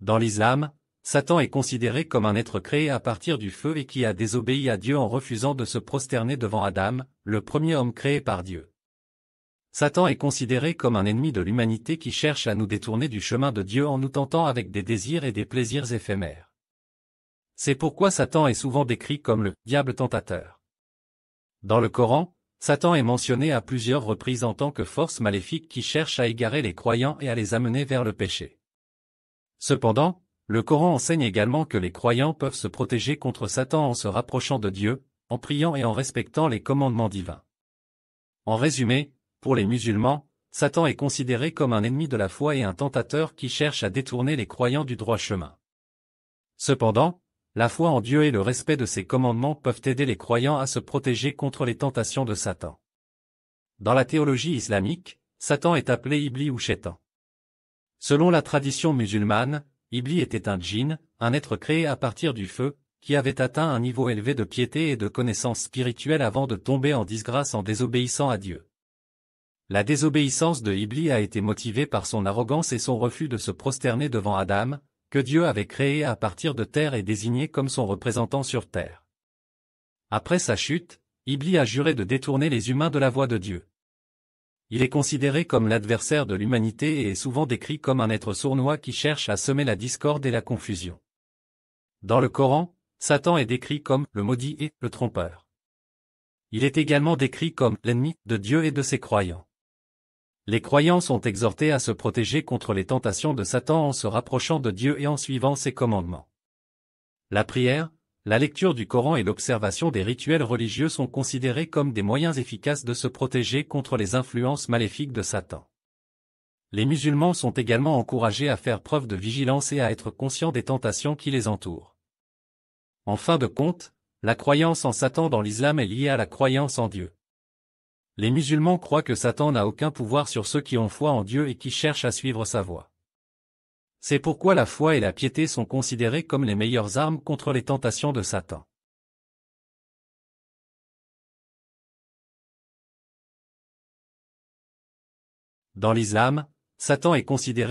Dans l'islam, Satan est considéré comme un être créé à partir du feu et qui a désobéi à Dieu en refusant de se prosterner devant Adam, le premier homme créé par Dieu. Satan est considéré comme un ennemi de l'humanité qui cherche à nous détourner du chemin de Dieu en nous tentant avec des désirs et des plaisirs éphémères. C'est pourquoi Satan est souvent décrit comme le « diable tentateur ». Dans le Coran, Satan est mentionné à plusieurs reprises en tant que force maléfique qui cherche à égarer les croyants et à les amener vers le péché. Cependant, le Coran enseigne également que les croyants peuvent se protéger contre Satan en se rapprochant de Dieu, en priant et en respectant les commandements divins. En résumé, pour les musulmans, Satan est considéré comme un ennemi de la foi et un tentateur qui cherche à détourner les croyants du droit chemin. Cependant, la foi en Dieu et le respect de ses commandements peuvent aider les croyants à se protéger contre les tentations de Satan. Dans la théologie islamique, Satan est appelé Iblis ou Shaitan. Selon la tradition musulmane, Iblis était un djinn, un être créé à partir du feu, qui avait atteint un niveau élevé de piété et de connaissance spirituelle avant de tomber en disgrâce en désobéissant à Dieu. La désobéissance de Iblis a été motivée par son arrogance et son refus de se prosterner devant Adam, que Dieu avait créé à partir de terre et désigné comme son représentant sur terre. Après sa chute, Iblis a juré de détourner les humains de la voie de Dieu. Il est considéré comme l'adversaire de l'humanité et est souvent décrit comme un être sournois qui cherche à semer la discorde et la confusion. Dans le Coran, Satan est décrit comme le maudit et le trompeur. Il est également décrit comme l'ennemi de Dieu et de ses croyants. Les croyants sont exhortés à se protéger contre les tentations de Satan en se rapprochant de Dieu et en suivant ses commandements. La prière, la lecture du Coran et l'observation des rituels religieux sont considérés comme des moyens efficaces de se protéger contre les influences maléfiques de Satan. Les musulmans sont également encouragés à faire preuve de vigilance et à être conscients des tentations qui les entourent. En fin de compte, la croyance en Satan dans l'islam est liée à la croyance en Dieu. Les musulmans croient que Satan n'a aucun pouvoir sur ceux qui ont foi en Dieu et qui cherchent à suivre sa voie. C'est pourquoi la foi et la piété sont considérées comme les meilleures armes contre les tentations de Satan. Dans l'islam, Satan est considéré